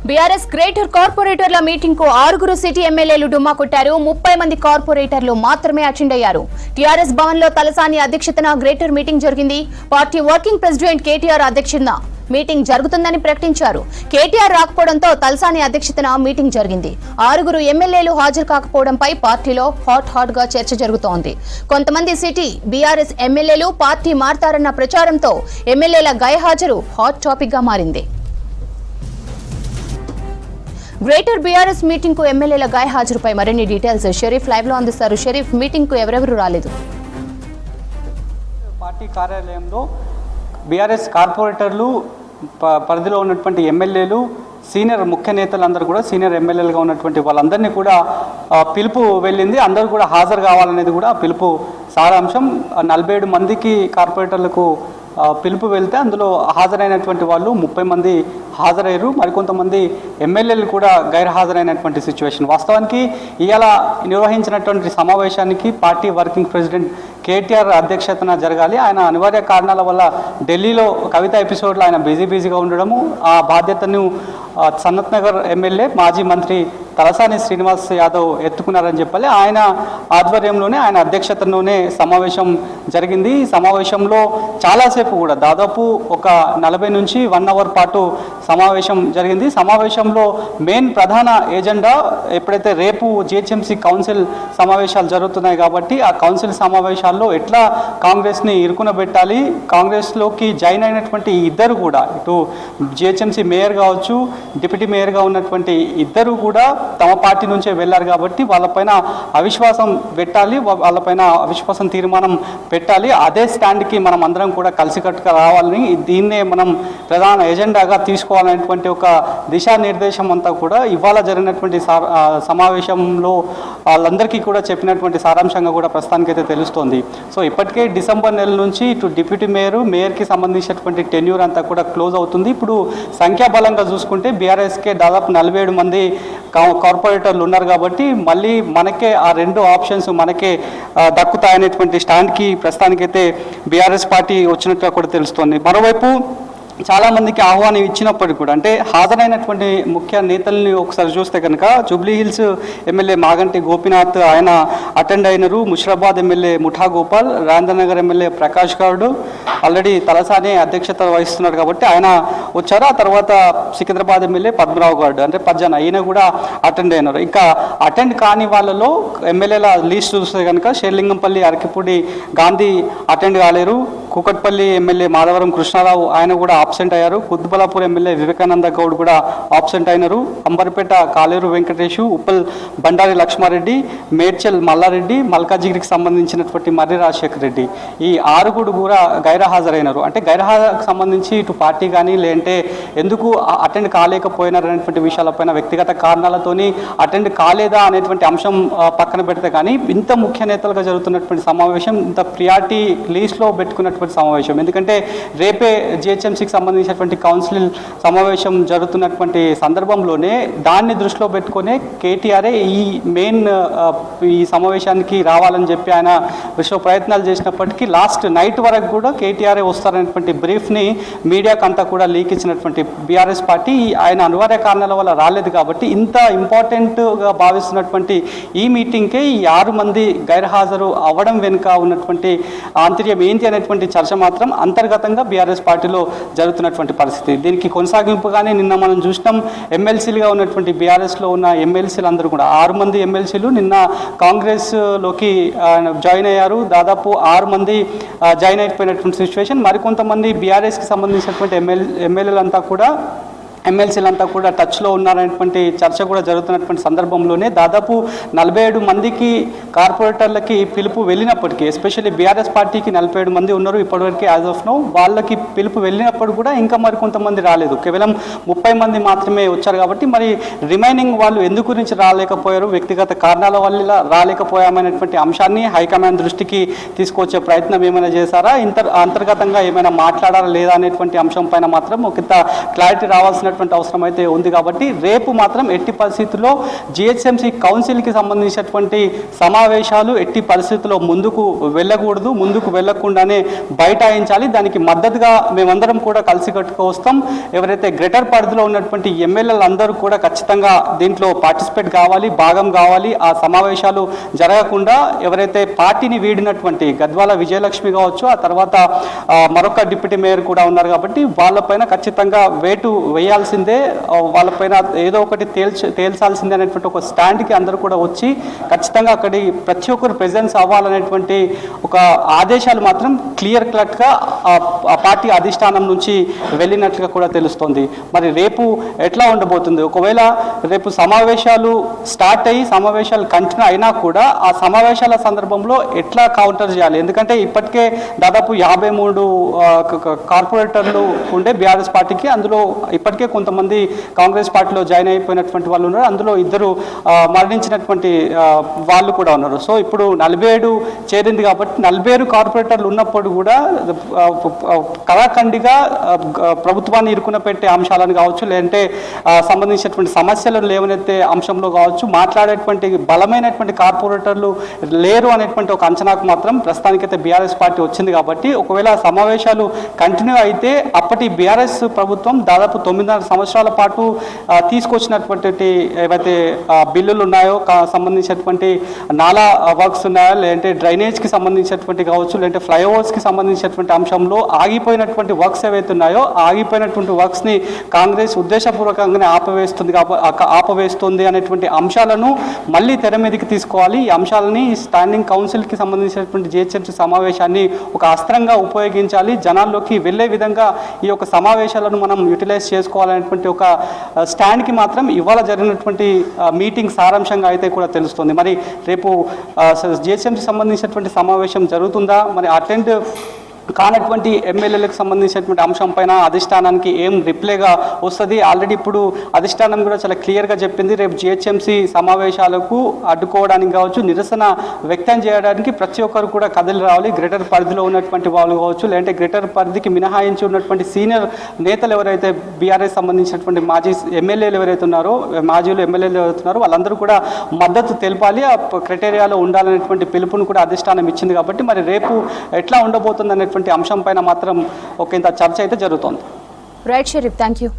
BRS greater కార్పొరేటర్ల meeting కు 6 city ఎమ్మెల్యేలు డుమ్మా కొట్టారు. 30 మంది కార్పొరేటర్లు మాత్రమే అటెండ్ అయ్యారు. టీఆర్ఎస్ భవన్ లో తలసాని అధ్యక్షతన గ్రేటర్ మీటింగ్ జరిగింది. పార్టీ వర్కింగ్ ప్రెసిడెంట్ కేటీఆర్ అధ్యక్షతన మీటింగ్ జరుగుతుందని ప్రకటించారు. కేటీఆర్ రాకపోవడంతో తలసాని అధ్యక్షతన మీటింగ్ జరిగింది. 6 ఎమ్మెల్యేలు హాజరు కాకపోవడంపై పార్టీలో హాట్ గా చర్చ జరుగుతోంది. కొంతమంది సిటీ బీఆర్ఎస్ ఎమ్మెల్యేలు పార్టీ మారతారన్న ప్రచారంతో ఎమ్మెల్యేల గైర్హాజరు హాట్ టాపిక్ గా మారింది. గ్రేటర్ బీఆర్ఎస్ మీటింగ్ కు ఎమ్మెల్యేల గైర్హాజరుపై మరిన్ని డీటెయిల్స్ షరీఫ్ లైవ్ లో అందిస్తారు. షరీఫ్, మీటింగ్ కు ఎవరెవరు రాలేదు? పార్టీ కార్యాలయంలో బీఆర్ఎస్ కార్పొరేటర్లు, పరిధిలో ఉన్నటువంటి ఎమ్మెల్యేలు, సీనియర్ ముఖ్య నేతలందరూ కూడా సీనియర్ ఎమ్మెల్యేలుగా ఉన్నటువంటి వాళ్ళందరినీ కూడా పిలుపు వెళ్ళింది. అందరూ కూడా హాజరు కావాలనేది కూడా పిలుపు సారాంశం. 47 మందికి కార్పొరేటర్లకు పిలుపు వెళ్తే అందులో హాజరైనటువంటి వాళ్ళు 30 మంది హాజరయ్యారు. మరికొంతమంది ఎమ్మెల్యేలు కూడా గైర్హాజరైనటువంటి సిచ్యువేషన్. వాస్తవానికి ఇవాళ నిర్వహించినటువంటి సమావేశానికి పార్టీ వర్కింగ్ ప్రెసిడెంట్ కేటీఆర్ అధ్యక్షతన జరగాలి. ఆయన అనివార్య కారణాల వల్ల ఢిల్లీలో కవిత ఎపిసోడ్లో ఆయన బిజీగా ఉండడము, ఆ బాధ్యతను సనత్ నగర్ ఎమ్మెల్యే మాజీ మంత్రి తలసాని శ్రీనివాస్ యాదవ్ ఎత్తుకున్నారని చెప్పాలి. ఆయన ఆధ్వర్యంలోనే, ఆయన అధ్యక్షతలోనే సమావేశం జరిగింది. ఈ సమావేశంలో చాలాసేపు కూడా దాదాపు ఒక 40 నుంచి 1 అవర్ పాటు సమావేశం జరిగింది. సమావేశంలో మెయిన్ ప్రధాన ఎజెండా ఎప్పుడైతే రేపు జిహెచ్ఎంసీ కౌన్సిల్ సమావేశాలు జరుగుతున్నాయి కాబట్టి ఆ కౌన్సిల్ సమావేశాల్లో ఎట్లా కాంగ్రెస్ని ఇరుకునబెట్టాలి, కాంగ్రెస్లోకి జాయిన్ అయినటువంటి ఇద్దరు కూడా, ఇటు జిహెచ్ఎంసీ మేయర్ కావచ్చు, డిప్యూటీ మేయర్గా ఉన్నటువంటి ఇద్దరు కూడా తమ పార్టీ నుంచే వెళ్ళారు కాబట్టి వాళ్ళపైన అవిశ్వాసం పెట్టాలి, వాళ్ళపైన అవిశ్వాసం తీర్మానం పెట్టాలి. అదే స్టాండ్కి మనం అందరం కూడా కలిసికట్టుగా రావాలని, దీన్నే మనం ప్రధాన ఎజెండాగా తీసుకోవాలనేటువంటి ఒక దిశానిర్దేశం అంతా కూడా ఇవాళ జరిగినటువంటి సమావేశంలో వాళ్ళందరికీ కూడా చెప్పినటువంటి సారాంశంగా కూడా ప్రస్తుతానికైతే తెలుస్తోంది. సో ఇప్పటికే డిసెంబర్ నెల నుంచి ఇటు డిప్యూటీ మేయర్కి సంబంధించినటువంటి టెన్యూర్ అంతా కూడా క్లోజ్ అవుతుంది. ఇప్పుడు సంఖ్యాబలంగా చూసుకుంటే బీఆర్ఎస్కే దాదాపు 47 మంది కార్పొరేటర్లు ఉన్నారు కాబట్టి మళ్ళీ మనకే ఆ 2 ఆప్షన్స్ మనకే దక్కుతాయనేటువంటి స్టాండ్కి ప్రస్తుతానికైతే బీఆర్ఎస్ పార్టీ వచ్చినట్టుగా కూడా తెలుస్తోంది. మరోవైపు చాలామందికి ఆహ్వానం ఇచ్చినప్పటికీ కూడా, అంటే హాజరైనటువంటి ముఖ్య నేతల్ని ఒకసారి చూస్తే కనుక Jubilee hills MLA Maganti Gopinath ఆయన అటెండ్ అయినారు. ముషిరాబాద్ ఎమ్మెల్యే ముఠా గోపాల్, రాజేంద్రనగర్ ఎమ్మెల్యే ప్రకాష్ గౌడ్ ఆల్రెడీ తలసాని అధ్యక్షత వహిస్తున్నారు కాబట్టి ఆయన వచ్చారు. ఆ తర్వాత సికింద్రాబాద్ ఎమ్మెల్యే పద్మరావు గౌడ్ అంటే పజ్జన, ఈయన కూడా అటెండ్ అయినారు. ఇంకా అటెండ్ కాని వాళ్ళలో ఎమ్మెల్యేల లీస్ట్ చూస్తే కనుక షేర్లింగంపల్లి అరకిపూడి గాంధీ అటెండ్ కాలేరు. కూకట్పల్లి ఎమ్మెల్యే మాధవరం కృష్ణారావు ఆయన కూడా ఆబ్సెంట్ అయ్యారు. కుత్బులాపూర్ ఎమ్మెల్యే వివేకానంద గౌడ్ కూడా ఆబ్సెంట్ అయినారు. అంబర్పేట కాలేరు వెంకటేషు, ఉప్పల్ బండారి లక్ష్మారెడ్డి, మేడ్చల్ మల్లారెడ్డి, మల్కాజిగిరికి సంబంధించినటువంటి మర్రి రాజశేఖర్ రెడ్డి, ఈ 6 కూడా గైర్హాజరైనారు. అంటే గైర్హాజరుకు సంబంధించి ఇటు పార్టీ కానీ లేదంటే ఎందుకు అటెండ్ కాలేకపోయినారు అనేటువంటి విషయాలపైన వ్యక్తిగత కారణాలతోని అటెండ్ కాలేదా అనేటువంటి అంశం పక్కన పెడితే కానీ ఇంత ముఖ్య నేతలుగా జరుగుతున్నటువంటి సమావేశం, ఇంత ప్రియారిటీ లీస్ట్లో పెట్టుకున్నటువంటి సమావేశం. ఎందుకంటే రేపే జిహెచ్ఎంసీకి సంబంధించినటువంటి కౌన్సిల్ సమావేశం జరుగుతున్నటువంటి సందర్భంలోనే దాన్ని దృష్టిలో పెట్టుకునే కేటీఆర్ఏ ఈ మెయిన్ ఈ సమావేశానికి రావాలని చెప్పి ఆయన విశ్వ ప్రయత్నాలు చేసినప్పటికీ లాస్ట్ నైట్ వరకు కూడా కేటీఆర్ఏ వస్తారనేటువంటి బ్రీఫ్ని మీడియాకు అంతా కూడా లీక్ ఇచ్చినటువంటి బీఆర్ఎస్ పార్టీ ఆయన అనివార్య కారణాల వల్ల రాలేదు కాబట్టి ఇంత ఇంపార్టెంట్గా భావిస్తున్నటువంటి ఈ మీటింగ్కే ఈ 6 మంది గైర్హాజరు అవ్వడం వెనుక ఉన్నటువంటి ఆంతర్యం ఏంటి అనేటువంటి చర్చ మాత్రం అంతర్గతంగా బీఆర్ఎస్ పార్టీలో జరుగుతున్నటువంటి పరిస్థితి. దీనికి కొనసాగింపుగానే నిన్న మనం చూసినాం, ఎమ్మెల్సీలుగా ఉన్నటువంటి బీఆర్ఎస్లో ఉన్న ఎమ్మెల్సీలు అందరూ కూడా 6 మంది ఎమ్మెల్సీలు నిన్న కాంగ్రెస్లోకి జాయిన్ అయ్యారు. దాదాపు 6 మంది జాయిన్ అయిపోయినటువంటి సిచ్యువేషన్. మరికొంతమంది బీఆర్ఎస్కి సంబంధించినటువంటి ఎమ్మెల్యేలంతా కూడా ఎమ్మెల్సీలంతా కూడా టచ్లో ఉన్నారనేటువంటి చర్చ కూడా జరుగుతున్నటువంటి సందర్భంలోనే దాదాపు 47 మందికి కార్పొరేటర్లకి పిలుపు వెళ్ళినప్పటికీ, ఎస్పెషల్లీ బీఆర్ఎస్ పార్టీకి 47 మంది ఉన్నారు ఇప్పటివరకు యాజ్ ఆఫ్ నౌ, వాళ్ళకి పిలుపు వెళ్ళినప్పుడు కూడా ఇంకా మరి కొంతమంది రాలేదు. కేవలం 30 మంది మాత్రమే వచ్చారు కాబట్టి మరి రిమైనింగ్ వాళ్ళు ఎందుకు గురించి రాలేకపోయారు, వ్యక్తిగత కారణాల వల్ల రాలేకపోయామనేటువంటి అంశాన్ని హైకమాండ్ దృష్టికి తీసుకొచ్చే ప్రయత్నం ఏమైనా చేశారా, అంతర్గతంగా ఏమైనా మాట్లాడారా లేదా అనేటువంటి అంశం పైన మాత్రం ఒక క్లారిటీ రావాల్సిన చూడాల్సినటువంటి అవసరం అయితే ఉంది. కాబట్టి రేపు మాత్రం ఎట్టి పరిస్థితుల్లో జిహెచ్ఎంసీ కౌన్సిల్కి సంబంధించినటువంటి సమావేశాలు ఎట్టి పరిస్థితుల్లో ముందుకు వెళ్ళకూడదు, ముందుకు వెళ్లకుండానే బైఠాయించాలి. దానికి మద్దతుగా మేమందరం కూడా కలిసికట్టుకు వస్తాం. ఎవరైతే గ్రేటర్ పరిధిలో ఉన్నటువంటి ఎమ్మెల్యేలు అందరూ కూడా ఖచ్చితంగా దీంట్లో పార్టిసిపేట్ కావాలి, భాగం కావాలి. ఆ సమావేశాలు జరగకుండా ఎవరైతే పార్టీని వీడినటువంటి గద్వాల విజయలక్ష్మి కావచ్చు, ఆ తర్వాత మరొక డిప్యూటీ మేయర్ కూడా ఉన్నారు. కాబట్టి వాళ్ళపైన ఖచ్చితంగా వేటు వేయాల్సిందే, వాళ్ళపైన ఏదో ఒకటి తేల్చాల్సిందే అనేటువంటి ఒక స్టాండ్కి అందరూ కూడా వచ్చి ఖచ్చితంగా అక్కడి ప్రతి ఒక్కరు ప్రెజెన్స్ అవ్వాలనేటువంటి ఒక ఆదేశాలు మాత్రం క్లియర్ కట్గా ఆ పార్టీ అధిష్టానం నుంచి వెళ్ళినట్లుగా కూడా తెలుస్తోంది. మరి రేపు ఎట్లా ఉండబోతుంది? ఒకవేళ రేపు సమావేశాలు స్టార్ట్ అయ్యి సమావేశాలు కంటిన్యూ అయినా కూడా ఆ సమావేశాల సందర్భంలో ఎట్లా కౌంటర్ చేయాలి? ఎందుకంటే ఇప్పటికే దాదాపు 53 కార్పొరేటర్లు ఉండే బీఆర్ఎస్ పార్టీకి, అందులో ఇప్పటికే కొంతమంది కాంగ్రెస్ పార్టీలో జాయిన్ అయిపోయినటువంటి వాళ్ళు ఉన్నారు. అందులో 2 మరణించినటువంటి వాళ్ళు కూడా ఉన్నారు. సో ఇప్పుడు 47 చేరింది. కాబట్టి 47 కార్పొరేటర్లు ఉన్నప్పుడు కూడా కళాఖండిగా ప్రభుత్వాన్ని ఇరుకున పెట్టే అంశాలను కావచ్చు, లేదంటే సంబంధించినటువంటి సమస్యలను లేవనెత్తే అంశంలో కావచ్చు, మాట్లాడేటువంటి బలమైనటువంటి కార్పొరేటర్లు లేరు అనేటువంటి ఒక అంచనాకు మాత్రం ప్రస్తుతానికైతే బీఆర్ఎస్ పార్టీ వచ్చింది. కాబట్టి ఒకవేళ సమావేశాలు కంటిన్యూ అయితే అప్పటి బీఆర్ఎస్ ప్రభుత్వం దాదాపు 9.5 సంవత్సరాల పాటు తీసుకొచ్చినటువంటి ఏవైతే బిల్లులు ఉన్నాయో, సంబంధించినటువంటి నాలా వర్క్స్ ఉన్నాయో, లేదంటే డ్రైనేజ్కి సంబంధించినటువంటి కావచ్చు, లేదంటే ఫ్లైఓవర్స్కి సంబంధించినటువంటి అంశంలో ఆగిపోయినటువంటి వర్క్స్ ఏవైతే ఉన్నాయో, ఆగిపోయినటువంటి వర్క్స్ని కాంగ్రెస్ ఉద్దేశపూర్వకంగానే ఆపవేస్తుంది అనేటువంటి అంశాలను మళ్ళీ తెర మీదకి తీసుకోవాలి. ఈ అంశాలని స్టాండింగ్ కౌన్సిల్కి సంబంధించినటువంటి జిహెచ్ఎంసీ సమావేశాన్ని ఒక అస్త్రంగా ఉపయోగించాలి. జనాల్లోకి వెళ్ళే విధంగా ఈ యొక్క సమావేశాలను మనం యూటిలైజ్ చేసుకోవాలనేటువంటి ఒక స్టాండ్కి మాత్రం ఇవాళ జరిగినటువంటి మీటింగ్ సారాంశంగా అయితే కూడా తెలుస్తుంది. మరి రేపు జిహెచ్ఎంసీ సంబంధించినటువంటి సమావేశం జరుగుతుందా? మరి అటెండ్ కానటువంటి ఎమ్మెల్యేలకు సంబంధించినటువంటి అంశం పైన అధిష్టానానికి ఏం రిప్లైగా వస్తుంది? ఆల్రెడీ ఇప్పుడు అధిష్టానం కూడా చాలా క్లియర్గా చెప్పింది, రేపు జిహెచ్ఎంసీ సమావేశాలకు అడ్డుకోవడానికి కావచ్చు, నిరసన వ్యక్తం చేయడానికి ప్రతి ఒక్కరు కూడా కదిలి రావాలి. గ్రేటర్ పరిధిలో ఉన్నటువంటి వాళ్ళు కావచ్చు, లేదంటే గ్రేటర్ పరిధికి మినహాయించి ఉన్నటువంటి సీనియర్ నేతలు ఎవరైతే బీఆర్ఎస్ సంబంధించినటువంటి మాజీ ఎమ్మెల్యేలు ఎవరైతే ఉన్నారో, మాజీలు ఎమ్మెల్యేలు ఎవరైతే ఉన్నారో వాళ్ళందరూ కూడా మద్దతు తెలపాలి. ఆ క్రైటీరియాలో ఉండాలనేటువంటి పిలుపును కూడా అధిష్టానం ఇచ్చింది. కాబట్టి మరి రేపు ఎట్లా ఉండబోతుంది అనేటువంటి అంశం పైన మాత్రం ఒక ఇంత చర్చ అయితే జరుగుతోంది. Right Sharif, thank you.